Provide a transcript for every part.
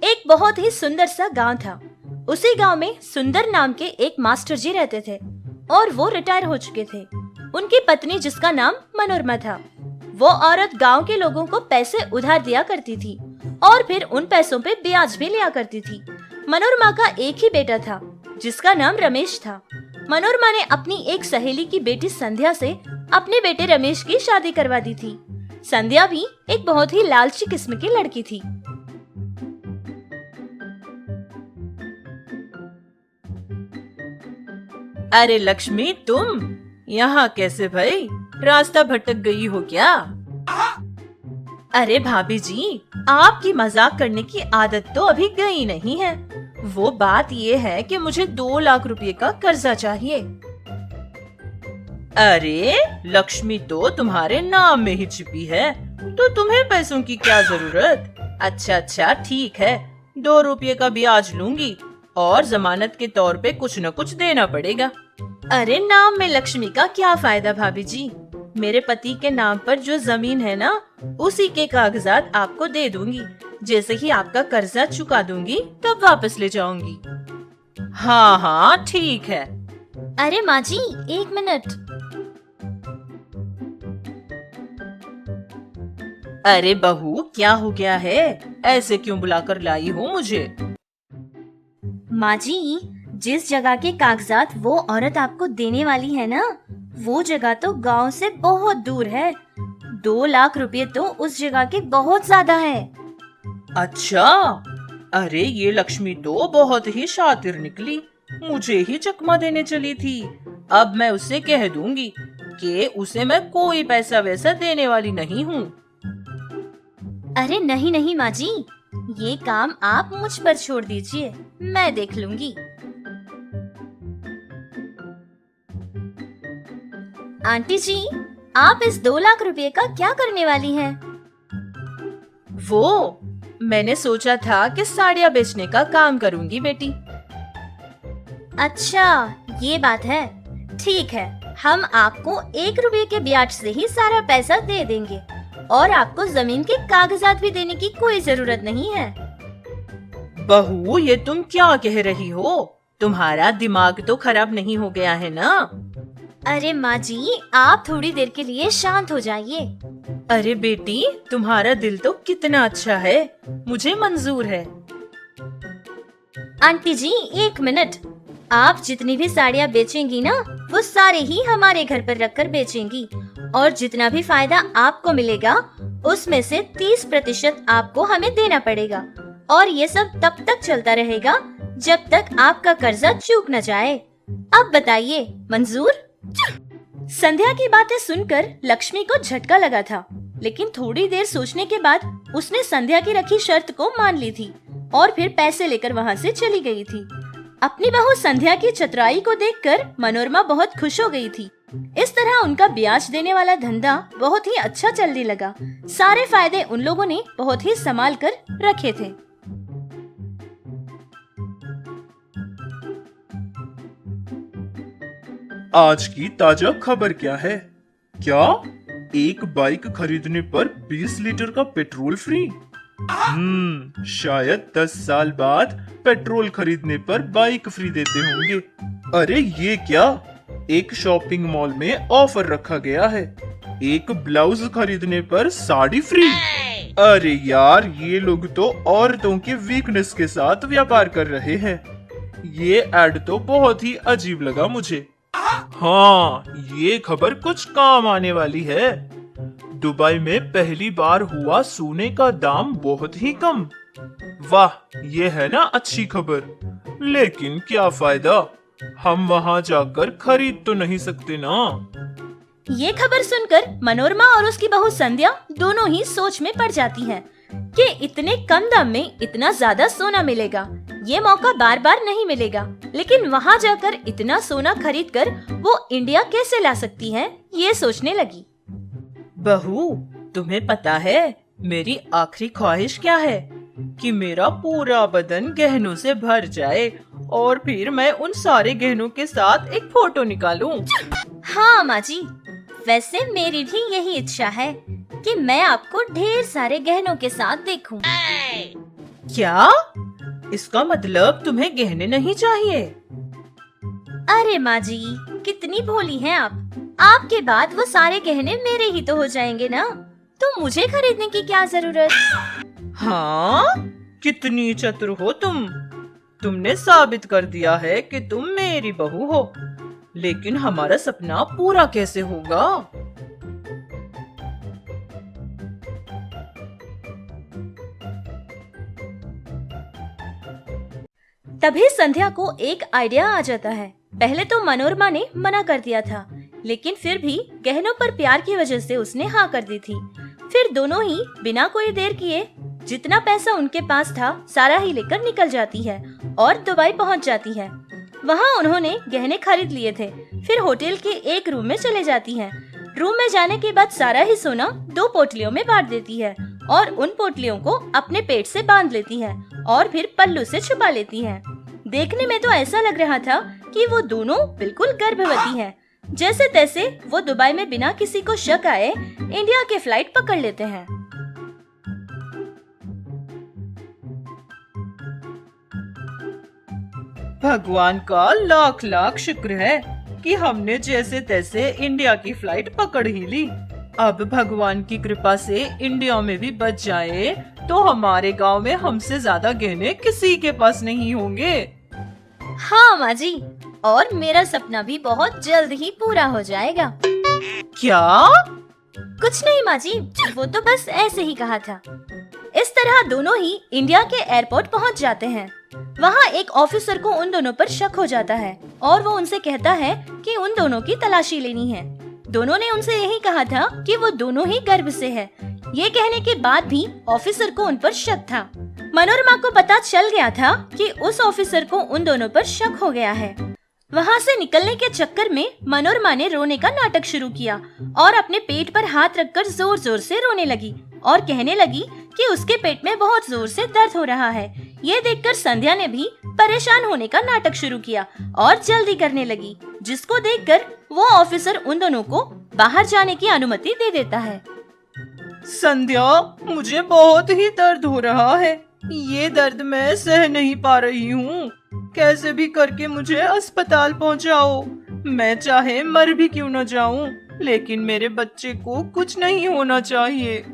एक बहुत ही सुंदर सा गांव था। उसी गांव में सुंदर नाम के एक मास्टर जी रहते थे और वो रिटायर हो चुके थे। उनकी पत्नी, जिसका नाम मनोरमा था, वो औरत गांव के लोगों को पैसे उधार दिया करती थी और फिर उन पैसों पे ब्याज भी लिया करती थी। मनोरमा का एक ही बेटा था जिसका नाम रमेश था। मनोरमा ने अपनी एक सहेली की बेटी संध्या से अपने बेटे रमेश की शादी करवा दी थी। संध्या भी एक बहुत ही लालची किस्म की लड़की थी। अरे लक्ष्मी, तुम यहाँ कैसे भाई? रास्ता भटक गई हो क्या? अरे भाभी जी, आपकी मजाक करने की आदत तो अभी गई नहीं है। वो बात ये है कि मुझे 2 लाख रुपए का कर्जा चाहिए। अरे लक्ष्मी तो तुम्हारे नाम में ही छिपी है, तो तुम्हें पैसों की क्या जरूरत? अच्छा ठीक है, 2 रुपये का ब्याज लूंगी और जमानत के तौर पे कुछ न कुछ देना पड़ेगा। अरे नाम में लक्ष्मी का क्या फायदा भाभी जी? मेरे पति के नाम पर जो जमीन है ना, उसी के कागजात आपको दे दूंगी। जैसे ही आपका कर्जा चुका दूंगी तब वापस ले जाऊंगी। हाँ ठीक है। अरे माँ जी, 1 मिनट। अरे बहू, क्या हो गया है? ऐसे क्यों बुलाकर लाई हो मुझे? माँ जी, जिस जगह के कागजात वो औरत आपको देने वाली है ना, वो जगह तो गांव से बहुत दूर है। 2 लाख रुपए तो उस जगह के बहुत ज्यादा है। अच्छा, अरे ये लक्ष्मी तो बहुत ही शातिर निकली, मुझे ही चकमा देने चली थी। अब मैं उससे कह दूंगी कि उसे मैं कोई पैसा वैसा देने वाली नहीं हूँ। अरे नहीं माँ जी, ये काम आप मुझ पर छोड़ दीजिए, मैं देख लूंगी। आंटी जी, आप इस 2 लाख रुपए का क्या करने वाली हैं? वो मैंने सोचा था कि साड़ियाँ बेचने का काम करूंगी बेटी। अच्छा, ये बात है। ठीक है, हम आपको 1 रुपए के ब्याज से ही सारा पैसा दे देंगे और आपको जमीन के कागजात भी देने की कोई जरूरत नहीं है। बहू, ये तुम क्या कह रही हो? तुम्हारा दिमाग तो खराब नहीं हो गया है ना? अरे माँ जी, आप थोड़ी देर के लिए शांत हो जाइए। अरे बेटी, तुम्हारा दिल तो कितना अच्छा है, मुझे मंजूर है। आंटी जी, 1 मिनट। आप जितनी भी साड़ियाँ बेचेंगी ना, वो सारे ही हमारे घर पर रखकर बेचेंगी और जितना भी फायदा आपको मिलेगा उसमें से 30% आपको हमें देना पड़ेगा और ये सब तब तक चलता रहेगा जब तक आपका कर्जा चूक न जाए। अब बताइए, मंजूर? संध्या की बातें सुनकर लक्ष्मी को झटका लगा था, लेकिन थोड़ी देर सोचने के बाद उसने संध्या की रखी शर्त को मान ली थी और फिर पैसे लेकर वहाँ से चली गई थी। अपनी बहू संध्या की चतुराई को देखकर मनोरमा बहुत खुश हो गई थी। इस तरह उनका ब्याज देने वाला धंधा बहुत ही अच्छा चलने लगा। सारे फायदे उन लोगों ने बहुत ही संभाल कर रखे थे। आज की ताजा खबर क्या है? क्या एक बाइक खरीदने पर 20 लीटर का पेट्रोल फ्री? शायद 10 साल बाद पेट्रोल खरीदने पर बाइक फ्री देते होंगे। अरे ये क्या, एक शॉपिंग मॉल में ऑफर रखा गया है, एक ब्लाउज खरीदने पर साड़ी फ्री। अरे यार, ये लोग तो औरतों के वीकनेस के साथ व्यापार कर रहे हैं। ये ऐड तो बहुत ही अजीब लगा मुझे। हाँ, ये खबर कुछ काम आने वाली है। दुबई में पहली बार हुआ सोने का दाम बहुत ही कम। वाह, ये है ना अच्छी खबर। लेकिन क्या फायदा, हम वहाँ जाकर खरीद तो नहीं सकते ना। ये खबर सुनकर मनोरमा और उसकी बहू संध्या दोनों ही सोच में पड़ जाती हैं कि इतने कम दाम में इतना ज्यादा सोना मिलेगा, ये मौका बार बार नहीं मिलेगा। लेकिन वहाँ जाकर इतना सोना खरीदकर वो इंडिया कैसे ला सकती हैं, ये सोचने लगी। बहू, तुम्हें पता है मेरी आखिरी ख्वाहिश क्या है? कि मेरा पूरा बदन गहनों से भर जाए और फिर मैं उन सारे गहनों के साथ एक फोटो निकालूं। हाँ माँ जी, वैसे मेरी भी यही इच्छा है कि मैं आपको ढेर सारे गहनों के साथ देखूं। क्या? इसका मतलब तुम्हें गहने नहीं चाहिए? अरे माँ जी, कितनी भोली हैं आप। आपके बाद वो सारे गहने मेरे ही तो हो जाएंगे ना, तो मुझे खरीदने की क्या जरूरत। हाँ, कितनी चतुर हो तुम। तुमने साबित कर दिया है कि तुम मेरी बहू हो। लेकिन हमारा सपना पूरा कैसे होगा? तभी संध्या को एक आइडिया आ जाता है। पहले तो मनोरमा ने मना कर दिया था, लेकिन फिर भी गहनों पर प्यार की वजह से उसने हाँ कर दी थी। फिर दोनों ही बिना कोई देर किए जितना पैसा उनके पास था सारा ही लेकर निकल जाती है और दुबई पहुंच जाती है। वहां उन्होंने गहने खरीद लिए थे। फिर होटल के एक रूम में चले जाती है। रूम में जाने के बाद सारा ही सोना 2 पोटलियों में बांट देती है और उन पोटलियों को अपने पेट से बांध लेती है और फिर पल्लू से छुपा लेती है। देखने में तो ऐसा लग रहा था कि वो दोनों बिल्कुल गर्भवती हैं। जैसे तैसे वो दुबई में बिना किसी को शक आए इंडिया के फ्लाइट पकड़ लेते हैं। भगवान का लाख लाख शुक्र है कि हमने जैसे तैसे इंडिया की फ्लाइट पकड़ ही ली। अब भगवान की कृपा से इंडिया में भी बच जाए तो हमारे गांव में हमसे ज्यादा गहने किसी के पास नहीं होंगे। हाँ माँ जी, और मेरा सपना भी बहुत जल्द ही पूरा हो जाएगा। क्या? कुछ नहीं माँ जी, वो तो बस ऐसे ही कहा था। इस तरह दोनों ही इंडिया के एयरपोर्ट पहुँच जाते हैं। वहाँ एक ऑफिसर को उन दोनों पर शक हो जाता है और वो उनसे कहता है कि उन दोनों की तलाशी लेनी है। दोनों ने उनसे यही कहा था कि वो दोनों ही गर्भ से है। ये कहने के बाद भी ऑफिसर को उन पर शक था। मनोरमा को पता चल गया था कि उस ऑफिसर को उन दोनों पर शक हो गया है। वहाँ से निकलने के चक्कर में मनोरमा ने रोने का नाटक शुरू किया और अपने पेट पर हाथ रखकर जोर जोर से रोने लगी और कहने लगी कि उसके पेट में बहुत जोर से दर्द हो रहा है। ये देखकर संध्या ने भी परेशान होने का नाटक शुरू किया और जल्दी करने लगी, जिसको देखकर वो ऑफिसर उन दोनों को बाहर जाने की अनुमति दे देता है। संध्या, मुझे बहुत ही दर्द हो रहा है। ये दर्द मैं सह नहीं पा रही हूँ। कैसे भी करके मुझे अस्पताल पहुँचाओ। मैं चाहे मर भी क्यों न जाऊँ, लेकिन मेरे बच्चे को कुछ नहीं होना चाहिए।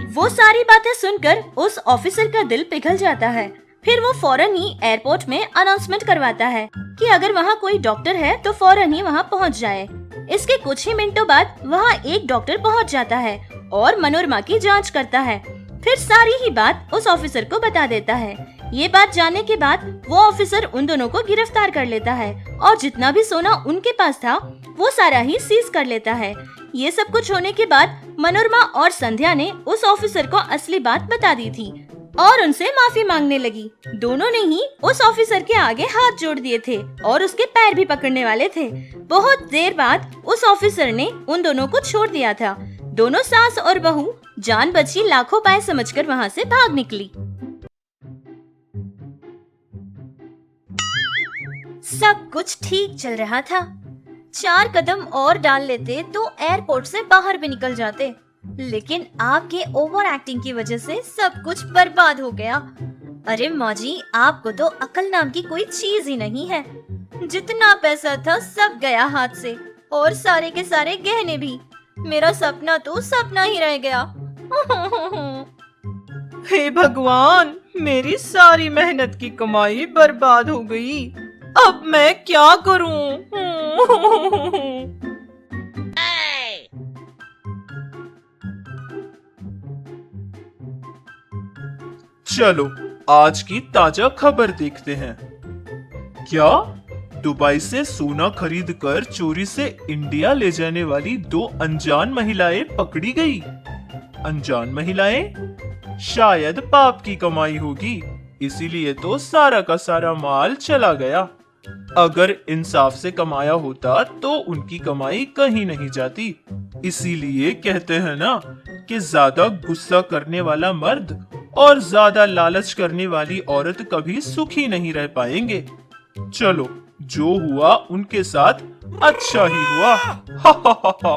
वो सारी बातें सुनकर उस ऑफिसर का दिल पिघल जाता है। फिर वो फौरन ही एयरपोर्ट में अनाउंसमेंट करवाता है कि अगर वहाँ कोई डॉक्टर है तो फौरन ही वहाँ पहुँच जाए। इसके कुछ ही मिनटों बाद वहाँ एक डॉक्टर पहुँच जाता है और मनोरमा की जांच करता है। फिर सारी ही बात उस ऑफिसर को बता देता है। ये बात जानने के बाद वो ऑफिसर उन दोनों को गिरफ्तार कर लेता है और जितना भी सोना उनके पास था वो सारा ही सीज कर लेता है। ये सब कुछ होने के बाद मनोरमा और संध्या ने उस ऑफिसर को असली बात बता दी थी और उनसे माफी मांगने लगी। दोनों ने ही उस ऑफिसर के आगे हाथ जोड़ दिए थे और उसके पैर भी पकड़ने वाले थे। बहुत देर बाद उस ऑफिसर ने उन दोनों को छोड़ दिया था। दोनों सास और बहू जान बची लाखों पाए समझकर वहाँ से भाग निकली। सब कुछ ठीक चल रहा था। 4 कदम और डाल लेते तो एयरपोर्ट से बाहर भी निकल जाते, लेकिन आपके ओवर एक्टिंग की वजह से सब कुछ बर्बाद हो गया। अरे मौजी, आपको तो अकल नाम की कोई चीज ही नहीं है। जितना पैसा था सब गया हाथ से और सारे के सारे गहने भी। मेरा सपना तो सपना ही रह गया। हे भगवान, मेरी सारी मेहनत की कमाई बर्बाद हो गई। अब मैं क्या करूं? चलो आज की ताजा खबर देखते हैं। क्या दुबई से सोना खरीदकर चोरी से इंडिया ले जाने वाली 2 अनजान महिलाएं पकड़ी गई। अनजान महिलाएं? शायद पाप की कमाई होगी, इसीलिए तो सारा का सारा माल चला गया। अगर इंसाफ से कमाया होता तो उनकी कमाई कहीं नहीं जाती। इसीलिए कहते हैं ना कि ज्यादा गुस्सा करने वाला मर्द और ज्यादा लालच करने वाली औरत कभी सुखी नहीं रह पाएंगे। चलो, जो हुआ उनके साथ अच्छा ही हुआ। हा हा हा हा।